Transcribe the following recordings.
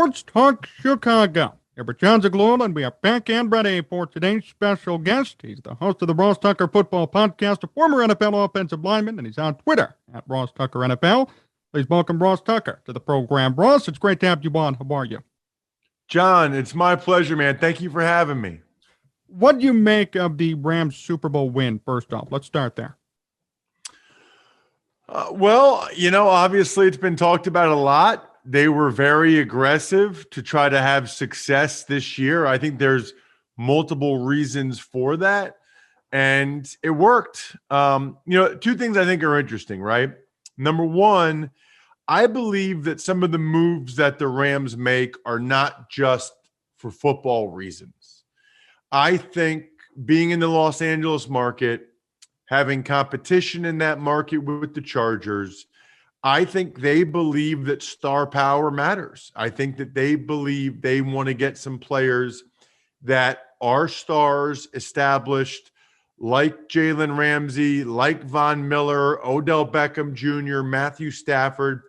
Sports Talk Chicago. Here with Jon Zaghloul, and we are back and ready for today's special guest. He's the host of the Ross Tucker Football Podcast, a former NFL offensive lineman, and he's on Twitter at Ross Tucker NFL. Please welcome Ross Tucker to the program. Ross, it's great to have you on. How are you? John, it's my pleasure, man. Thank you for having me. What do you make of the Rams Super Bowl win, first off? Let's start there. Obviously it's been talked about a lot. They were very aggressive to try to have success this year. I think there's multiple reasons for that, and it worked. Two things I think are interesting, right? Number one, I believe that some of the moves that the Rams make are not just for football reasons. I think being in the Los Angeles market, having competition in that market with the Chargers, I think they believe that star power matters. I think that they believe they want to get some players that are stars established, like Jalen Ramsey, like Von Miller, Odell Beckham Jr., Matthew Stafford,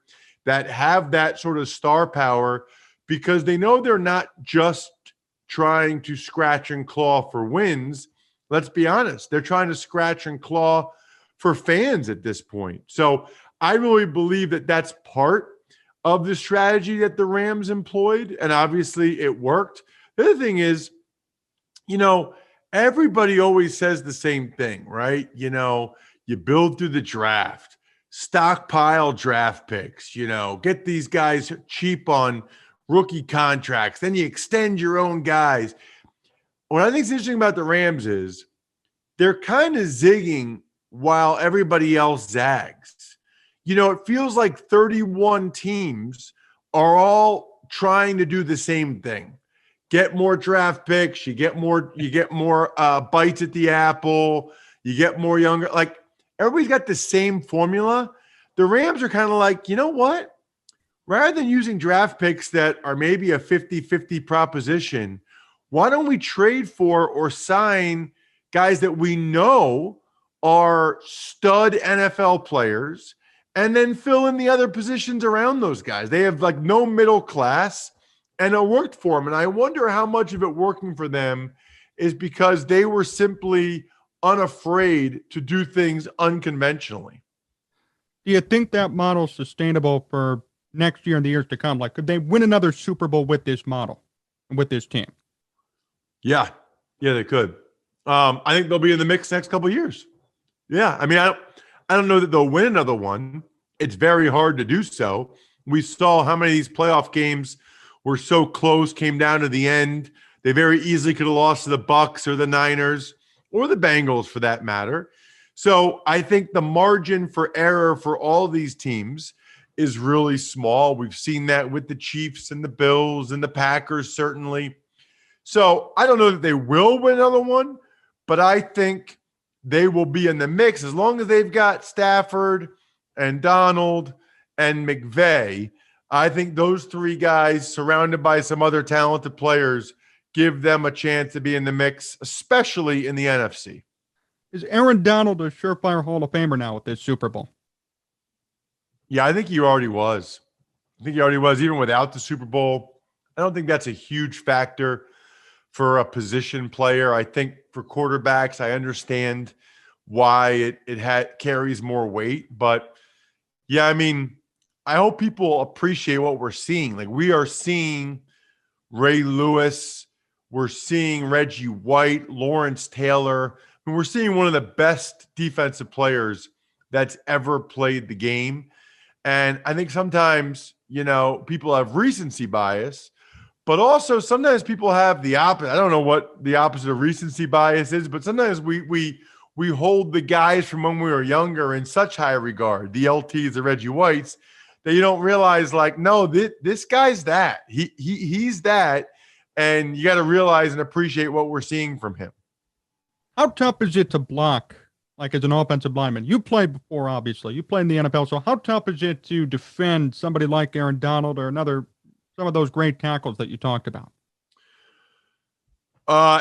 that have that sort of star power because they know they're not just trying to scratch and claw for wins. Let's be honest. They're trying to scratch and claw for fans at this point. So I really believe that that's part of the strategy that the Rams employed, and obviously it worked. The other thing is, everybody always says the same thing, right? You build through the draft, stockpile draft picks, get these guys cheap on rookie contracts, then you extend your own guys. What I think is interesting about the Rams is they're kind of zigging while everybody else zags. It feels like 31 teams are all trying to do the same thing. Get more draft picks, you get more bites at the apple, you get more younger. Like everybody's got the same formula. The Rams are kind of like, you know what? Rather than using draft picks that are maybe a 50-50 proposition, why don't we trade for or sign guys that we know are stud NFL players and then fill in the other positions around those guys? They have like no middle class, and it worked for them. And I wonder how much of it working for them is because they were simply unafraid to do things unconventionally. Do you think that model is sustainable for next year and the years to come? Like, could they win another Super Bowl with this model and with this team? Yeah, they could. I think they'll be in the mix next couple of years. Yeah, I mean, I don't know that they'll win another one. It's very hard to do so. We saw how many of these playoff games were so close, came down to the end. They very easily could have lost to the Bucs or the Niners or the Bengals for that matter. So I think the margin for error for all these teams is really small. We've seen that with the Chiefs and the Bills and the Packers, certainly. So I don't know that they will win another one, but I think they will be in the mix as long as they've got Stafford and Donald and McVay. I think those three guys surrounded by some other talented players give them a chance to be in the mix, especially in the NFC. Is Aaron Donald a surefire Hall of Famer now with this Super Bowl? Yeah, I think he already was. Even without the Super Bowl. I don't think that's a huge factor for a position player. I think for quarterbacks, I understand why it carries more weight. But yeah, I mean, I hope people appreciate what we're seeing. Like we are seeing Ray Lewis, we're seeing Reggie White, Lawrence Taylor. I mean, we're seeing one of the best defensive players that's ever played the game. And I think sometimes, people have recency bias, but also sometimes people have the opposite. I don't know what the opposite of recency bias is, but sometimes we hold the guys from when we were younger in such high regard, the LTs, the Reggie Whites, that you don't realize, like, no, this guy's that. He's that, and you got to realize and appreciate what we're seeing from him. How tough is it to block, like as an offensive lineman? You played before, obviously. You played in the NFL, so how tough is it to defend somebody like Aaron Donald or some of those great tackles that you talked about?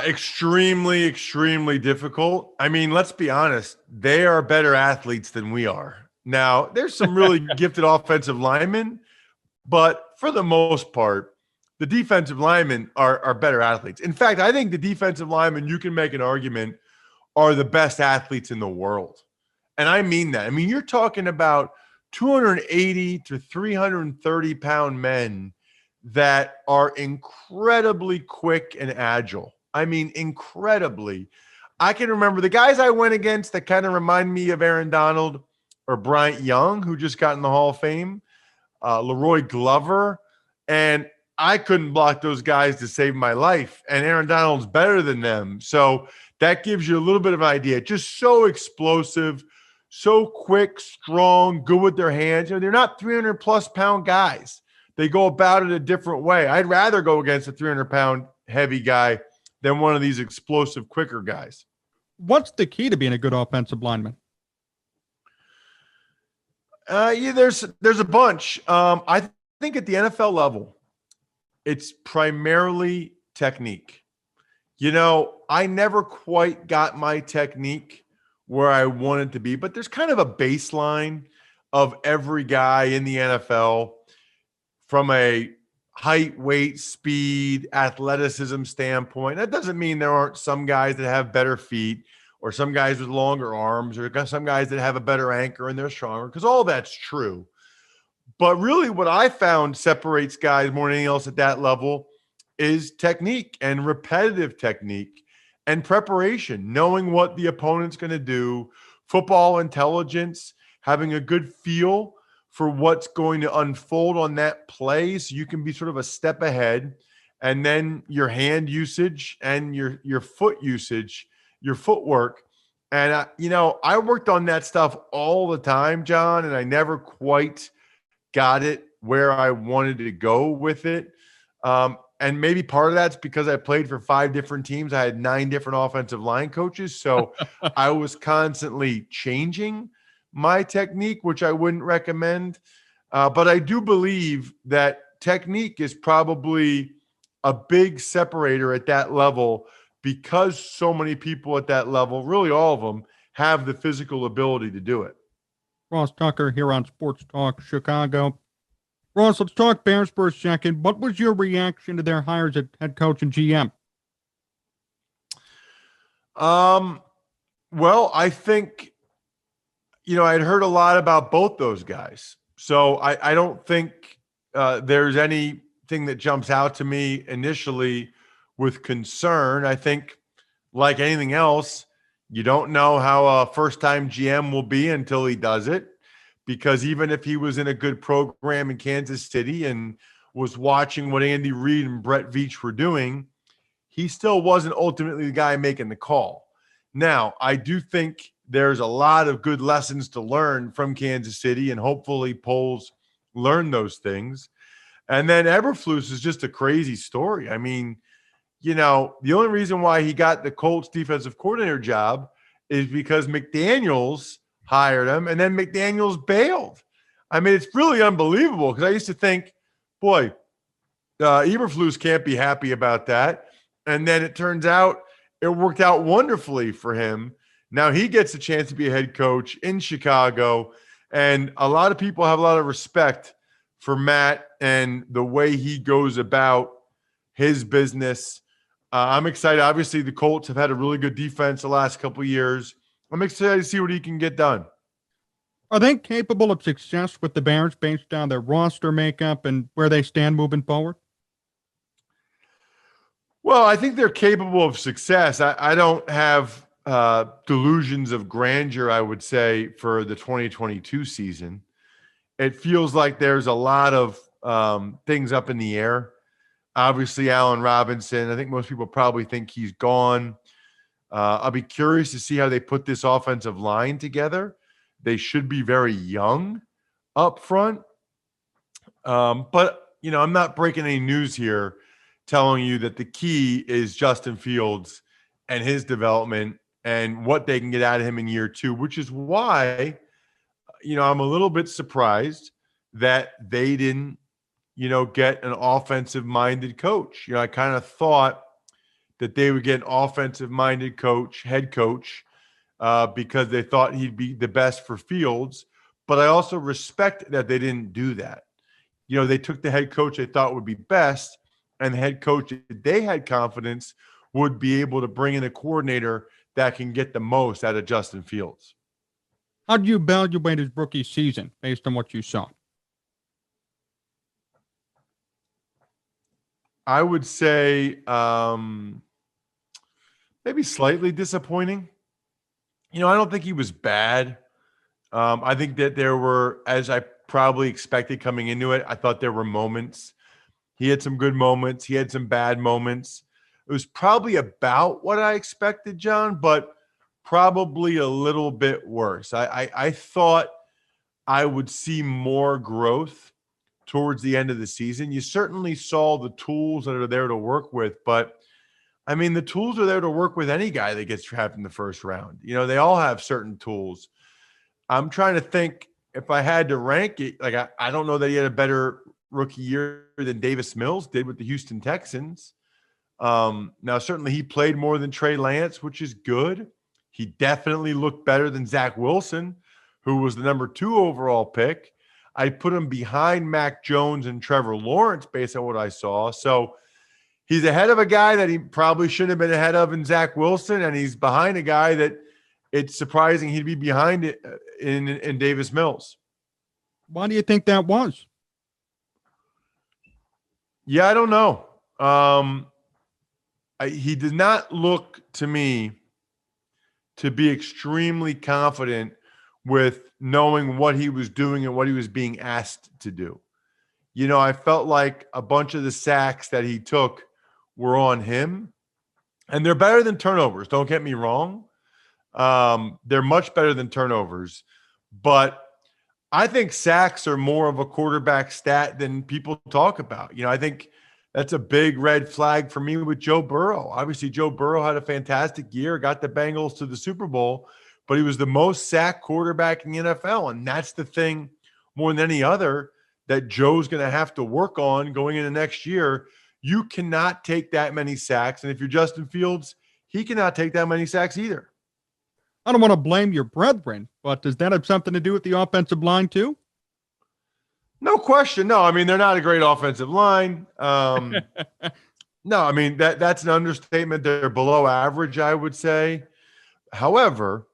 Extremely, extremely difficult. I mean, let's be honest. They are better athletes than we are. Now, there's some really gifted offensive linemen, but for the most part, the defensive linemen are better athletes. In fact, I think the defensive linemen, you can make an argument, are the best athletes in the world. And I mean that. I mean, you're talking about 280 to 330 pound men that are incredibly quick and agile. I mean, incredibly. I can remember the guys I went against that kind of remind me of Aaron Donald or Bryant Young, who just got in the Hall of Fame, Leroy Glover. And I couldn't block those guys to save my life. And Aaron Donald's better than them. So that gives you a little bit of an idea. Just so explosive, so quick, strong, good with their hands. You know, they're not 300-plus pound guys. They go about it a different way. I'd rather go against a 300-pound heavy guy than one of these explosive, quicker guys. What's the key to being a good offensive lineman? Yeah, there's a bunch. I think at the NFL level, it's primarily technique. You know, I never quite got my technique where I wanted to be, but there's kind of a baseline of every guy in the NFL from a height, weight, speed, athleticism standpoint. That doesn't mean there aren't some guys that have better feet or some guys with longer arms or some guys that have a better anchor and they're stronger, because all that's true. But really what I found separates guys more than anything else at that level is technique and repetitive technique and preparation, knowing what the opponent's going to do, football intelligence, having a good feel for what's going to unfold on that play so you can be sort of a step ahead, and then your hand usage and your foot usage, your footwork. And, you know, I worked on that stuff all the time, John, and I never quite got it where I wanted to go with it. And maybe part of that's because I played for 5 different teams. I had 9 different offensive line coaches. So I was constantly changing my technique, which I wouldn't recommend. But I do believe that technique is probably a big separator at that level because so many people at that level, really all of them, have the physical ability to do it. Ross Tucker here on Sports Talk Chicago. Ross, let's talk Bears for a second. What was your reaction to their hires at head coach and GM? Well, I think, you know, I'd heard a lot about both those guys. So I don't think there's anything that jumps out to me initially with concern. I think, like anything else, you don't know how a first-time GM will be until he does it, because even if he was in a good program in Kansas City and was watching what Andy Reid and Brett Veach were doing, he still wasn't ultimately the guy making the call. Now, I do think there's a lot of good lessons to learn from Kansas City, and hopefully Poles learn those things. And then Eberflus is just a crazy story. I mean, you know, the only reason why he got the Colts defensive coordinator job is because McDaniels hired him, and then McDaniels bailed. I mean, it's really unbelievable, because I used to think, boy, Eberflus can't be happy about that. And then it turns out it worked out wonderfully for him. Now he gets a chance to be a head coach in Chicago, and a lot of people have a lot of respect for Matt and the way he goes about his business. I'm excited. Obviously, the Colts have had a really good defense the last couple of years. I'm excited to see what he can get done. Are they capable of success with the Bears based on their roster makeup and where they stand moving forward? Well, I think they're capable of success. I don't have delusions of grandeur, I would say, for the 2022 season. It feels like there's a lot of things up in the air. Obviously, Allen Robinson, I think most people probably think he's gone. I'll be curious to see how they put this offensive line together. They should be very young up front. But, you know, I'm not breaking any news here telling you that the key is Justin Fields and his development and what they can get out of him in year 2, which is why, you know, I'm a little bit surprised that they didn't, you know, get an offensive-minded coach. You know, I kind of thought that they would get an offensive-minded coach, head coach, because they thought he'd be the best for Fields. But I also respect that they didn't do that. You know, they took the head coach they thought would be best, and the head coach, if they had confidence, would be able to bring in a coordinator that can get the most out of Justin Fields. How do you evaluate his rookie season based on what you saw? I would say maybe slightly disappointing. I don't think he was bad. I think that there were, as I probably expected coming into it, I thought there were moments. He had some good moments. He had some bad moments. It was probably about what I expected, John, but probably a little bit worse. I thought I would see more growth towards the end of the season. You certainly saw the tools that are there to work with, but I mean, the tools are there to work with any guy that gets drafted in the first round. They all have certain tools. I'm trying to think if I had to rank it, like I don't know that he had a better rookie year than Davis Mills did with the Houston Texans. Now, certainly he played more than Trey Lance, which is good. He definitely looked better than Zach Wilson, who was the number 2 overall pick. I put him behind Mac Jones and Trevor Lawrence based on what I saw. So he's ahead of a guy that he probably shouldn't have been ahead of in Zach Wilson, and he's behind a guy that it's surprising he'd be behind it in Davis Mills. Why do you think that was? Yeah, I don't know. He did not look to me to be extremely confident with knowing what he was doing and what he was being asked to do. I felt like a bunch of the sacks that he took were on him, and they're better than turnovers. Don't get me wrong. They're much better than turnovers, but I think sacks are more of a quarterback stat than people talk about. I think that's a big red flag for me with Joe Burrow. Obviously, Joe Burrow had a fantastic year, got the Bengals to the Super Bowl, but he was the most sacked quarterback in the NFL. And that's the thing more than any other that Joe's going to have to work on going into next year. You cannot take that many sacks. And if you're Justin Fields, he cannot take that many sacks either. I don't want to blame your brethren, but does that have something to do with the offensive line too? No question. No, I mean, they're not a great offensive line. No, I mean, that's an understatement. They're below average, I would say. However,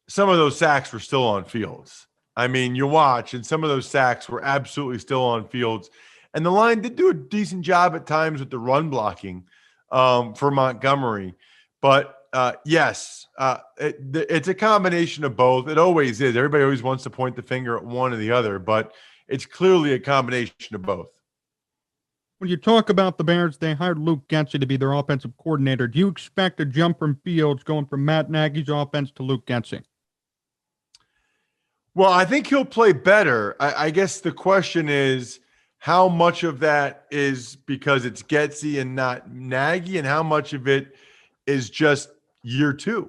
some of those sacks were still on Fields. I mean, you watch, and some of those sacks were absolutely still on Fields. And the line did do a decent job at times with the run blocking for Montgomery. But yes, it's a combination of both. It always is. Everybody always wants to point the finger at one or the other, but it's clearly a combination of both. When you talk about the Bears, they hired Luke Getsy to be their offensive coordinator. Do you expect a jump from Fields going from Matt Nagy's offense to Luke Getsy? Well, I think he'll play better. I guess the question is how much of that is because it's Getsy and not Nagy, and how much of it is just year 2?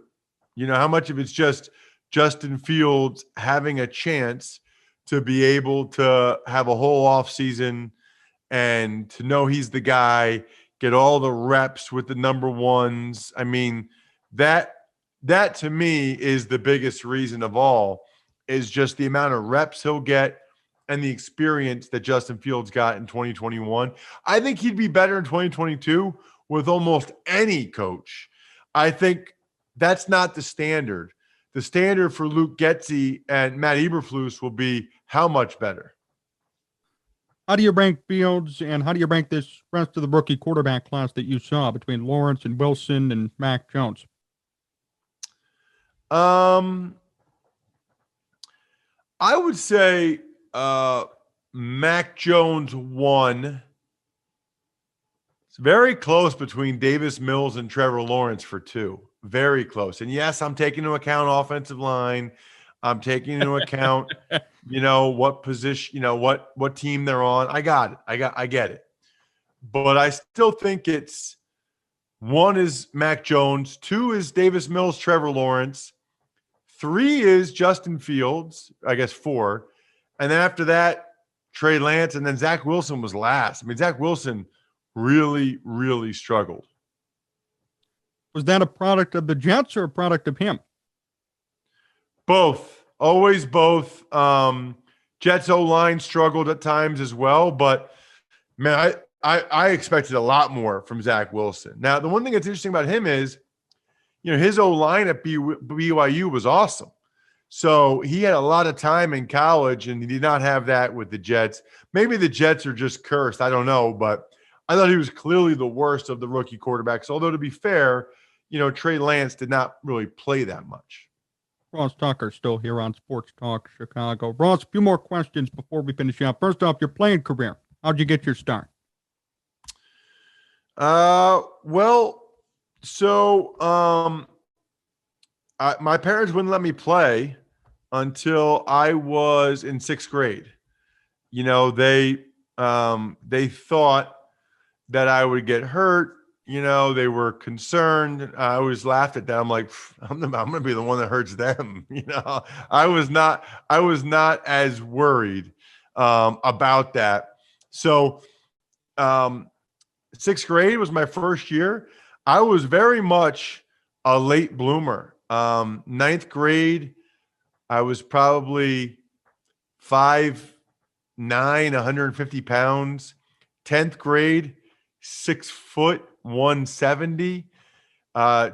How much of it's just Justin Fields having a chance to be able to have a whole offseason and to know he's the guy, get all the reps with the number ones. I mean, that to me is the biggest reason of all, is just the amount of reps he'll get and the experience that Justin Fields got in 2021. I think he'd be better in 2022 with almost any coach. I think that's not the standard. The standard for Luke Getsy and Matt Eberflus will be how much better. How do you rank Fields, and how do you rank this rest of the rookie quarterback class that you saw between Lawrence and Wilson and Mac Jones? I would say Mac Jones 1. It's very close between Davis Mills and Trevor Lawrence for 2. Very close. And yes, I'm taking into account offensive line. I'm taking into account, what position, what team they're on. I got it. I get it. But I still think it's 1 is Mac Jones, 2 is Davis Mills, Trevor Lawrence, 3 is Justin Fields, I guess 4. And then after that, Trey Lance, and then Zach Wilson was last. I mean, Zach Wilson really, really struggled. Was that a product of the Jets or a product of him? Both. Always both. Jets O-line struggled at times as well, but man, I expected a lot more from Zach Wilson. Now, the one thing that's interesting about him is, his O-line at BYU was awesome. So he had a lot of time in college, and he did not have that with the Jets. Maybe the Jets are just cursed. I don't know, but I thought he was clearly the worst of the rookie quarterbacks. Although, to be fair, Trey Lance did not really play that much. Ross Tucker still here on Sports Talk Chicago. Ross, a few more questions before we finish up. First off, your playing career. How'd you get your start? My parents wouldn't let me play until I was in sixth grade. They thought that I would get hurt. They were concerned. I always laughed at that. I'm like, I'm going to be the one that hurts them. I was not as worried about that. So, sixth grade was my first year. I was very much a late bloomer. Ninth grade, I was probably 5'9", 150 pounds. 10th grade, 6 foot, 170.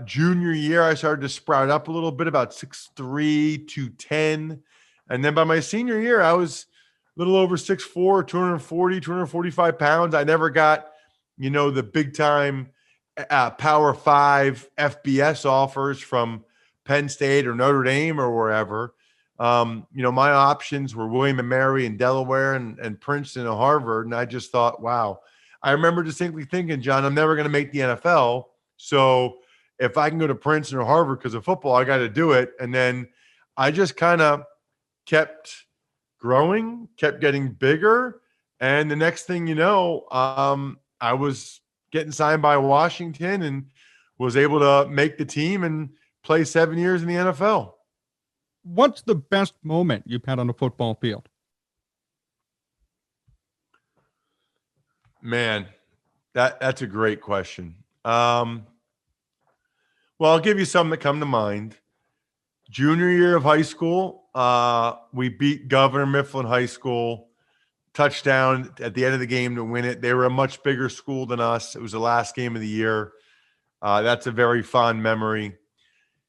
Junior year, I started to sprout up a little bit, about 6'3", 210. And then by my senior year, I was a little over 6'4", 240, 245 pounds. I never got, the big time Power 5 FBS offers from Penn State or Notre Dame or wherever. My options were William and Mary in Delaware and Princeton and Harvard. And I just thought, wow. I remember distinctly thinking, John, I'm never going to make the NFL. So if I can go to Princeton or Harvard because of football, I got to do it. And then I just kind of kept growing, kept getting bigger. And the next thing you know, I was getting signed by Washington and was able to make the team and play 7 years in the NFL. What's the best moment you've had on a football field? Man, that's a great question. Well, I'll give you some that come to mind. Junior year of high school, we beat Governor Mifflin High School. Touchdown at the end of the game to win it. They were a much bigger school than us. It was the last game of the year. That's a very fond memory.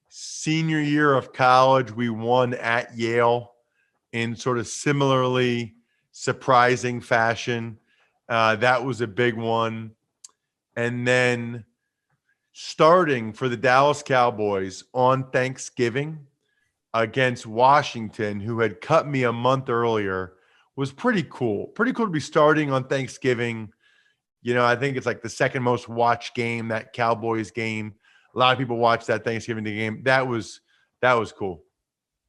Senior year of college, we won at Yale in sort of similarly surprising fashion. That was a big one. And then starting for the Dallas Cowboys on Thanksgiving against Washington, who had cut me a month earlier, was pretty cool. Pretty cool to be starting on Thanksgiving. I think it's like the second most watched game, that Cowboys game. A lot of people watched that Thanksgiving game. That was cool.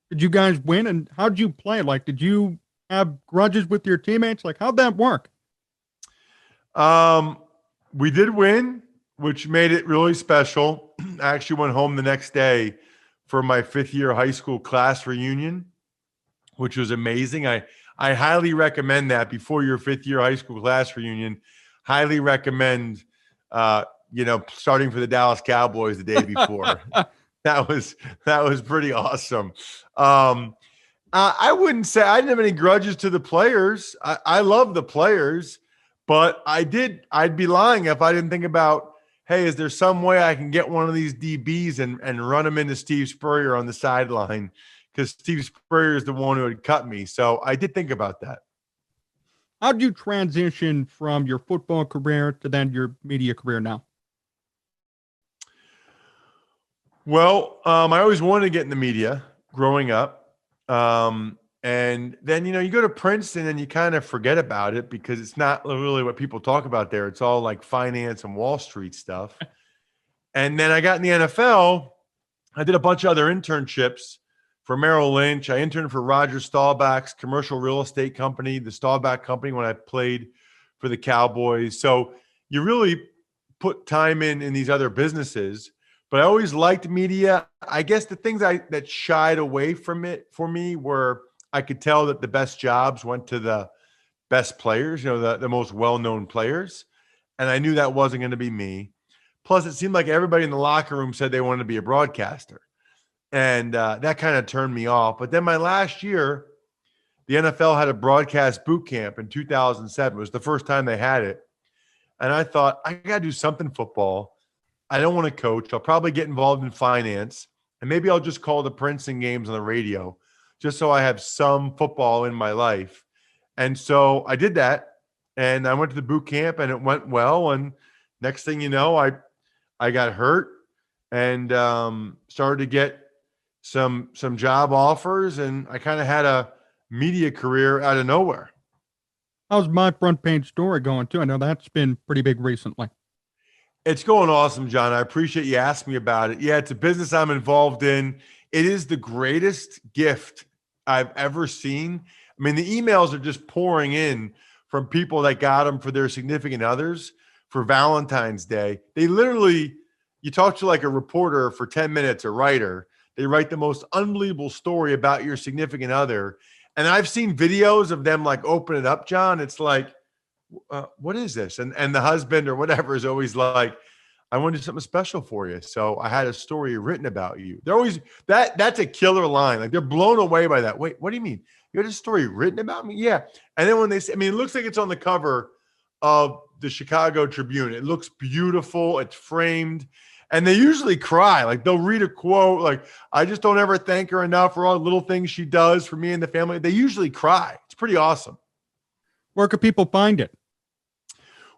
Did you guys win? And how'd you play? Like, did you have grudges with your teammates? Like, how'd that work? We did win, which made it really special. I actually went home the next day for my 5th year high school class reunion, which was amazing. I highly recommend that before your 5th year high school class reunion. Highly recommend, starting for the Dallas Cowboys the day before. That was pretty awesome. I wouldn't say I didn't have any grudges to the players. I love the players, but I'd be lying if I didn't think about, hey, is there some way I can get one of these DBs and run them into Steve Spurrier on the sideline? Because Steve Spurrier is the one who had cut me. So I did think about that. How did you transition from your football career to then your media career now? Well, I always wanted to get in the media growing up. And then, you go to Princeton and you kind of forget about it because it's not really what people talk about there. It's all like finance and Wall Street stuff. And then I got in the NFL. I did a bunch of other internships for Merrill Lynch. I interned for Roger Staubach's commercial real estate company, the Staubach Company, when I played for the Cowboys. So you really put time in these other businesses. But I always liked media. I guess the things that shied away from it for me were I could tell that the best jobs went to the best players, the most well-known players. And I knew that wasn't going to be me. Plus, it seemed like everybody in the locker room said they wanted to be a broadcaster. And that kind of turned me off. But then my last year, the NFL had a broadcast boot camp in 2007. It was the first time they had it. And I thought, I got to do something football. I don't want to coach. I'll probably get involved in finance. And maybe I'll just call the Princeton games on the radio just so I have some football in my life. And so I did that. And I went to the boot camp and it went well. And next thing you know, I got hurt and started to get some job offers. And I kind of had a media career out of nowhere. How's my front page story going too? I know that's been pretty big recently. It's going awesome, John. I appreciate you asking me about it. Yeah, it's a business I'm involved in. It is the greatest gift I've ever seen. I mean, the emails are just pouring in from people that got them for their significant others for Valentine's Day. They literally, you talk to like a reporter for 10 minutes, a writer. They write the most unbelievable story about your significant other. And I've seen videos of them like open it up, John. It's like, what is this? And the husband or whatever is always like, I want to do something special for you. So I had a story written about you. They're always that's a killer line. Like they're blown away by that. Wait, what do you mean? You had a story written about me? Yeah. And then when they say, I mean, it looks like it's on the cover of the Chicago Tribune. It looks beautiful. It's framed. And they usually cry. Like they'll read a quote like, I just don't ever thank her enough for all the little things she does for me and the family. They usually cry. It's pretty awesome. Where can people find it?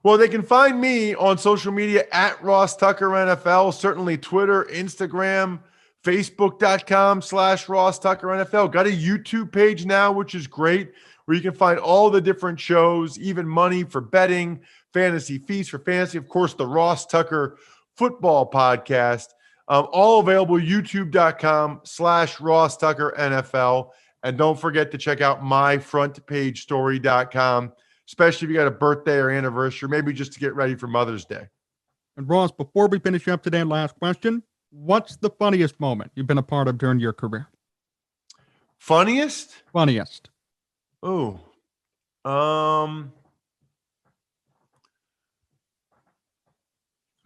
Well, they can find me on social media at Ross Tucker NFL, certainly Twitter, Instagram, Facebook.com/Ross Tucker NFL. Got a YouTube page now, which is great, where you can find all the different shows, even money for betting, fantasy feast for fantasy, of course, the Ross Tucker football podcast, all available, youtube.com/Ross Tucker NFL. And don't forget to check out myfrontpagestory.com. Especially if you got a birthday or anniversary, maybe just to get ready for Mother's Day. And Ross, before we finish up today, last question. What's the funniest moment you've been a part of during your career? Funniest? Funniest. Oh. I'm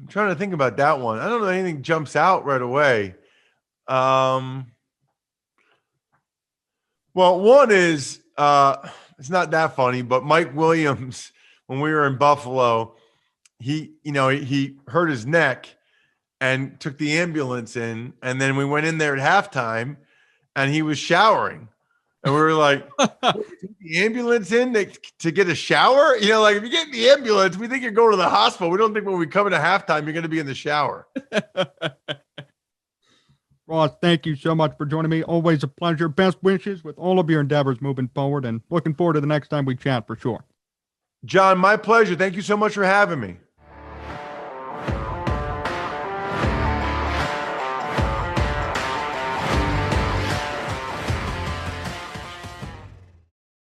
trying to think about that one. I don't know anything jumps out right away. Well, one is it's not that funny, but Mike Williams, when we were in Buffalo, he hurt his neck and took the ambulance in. And then we went in there at halftime and he was showering. And we were like, take the ambulance in to get a shower? You know, like if you get in the ambulance, we think you're going to the hospital. We don't think when we come into halftime, you're going to be in the shower. Ross, thank you so much for joining me. Always a pleasure. Best wishes with all of your endeavors moving forward and looking forward to the next time we chat for sure. John, my pleasure. Thank you so much for having me.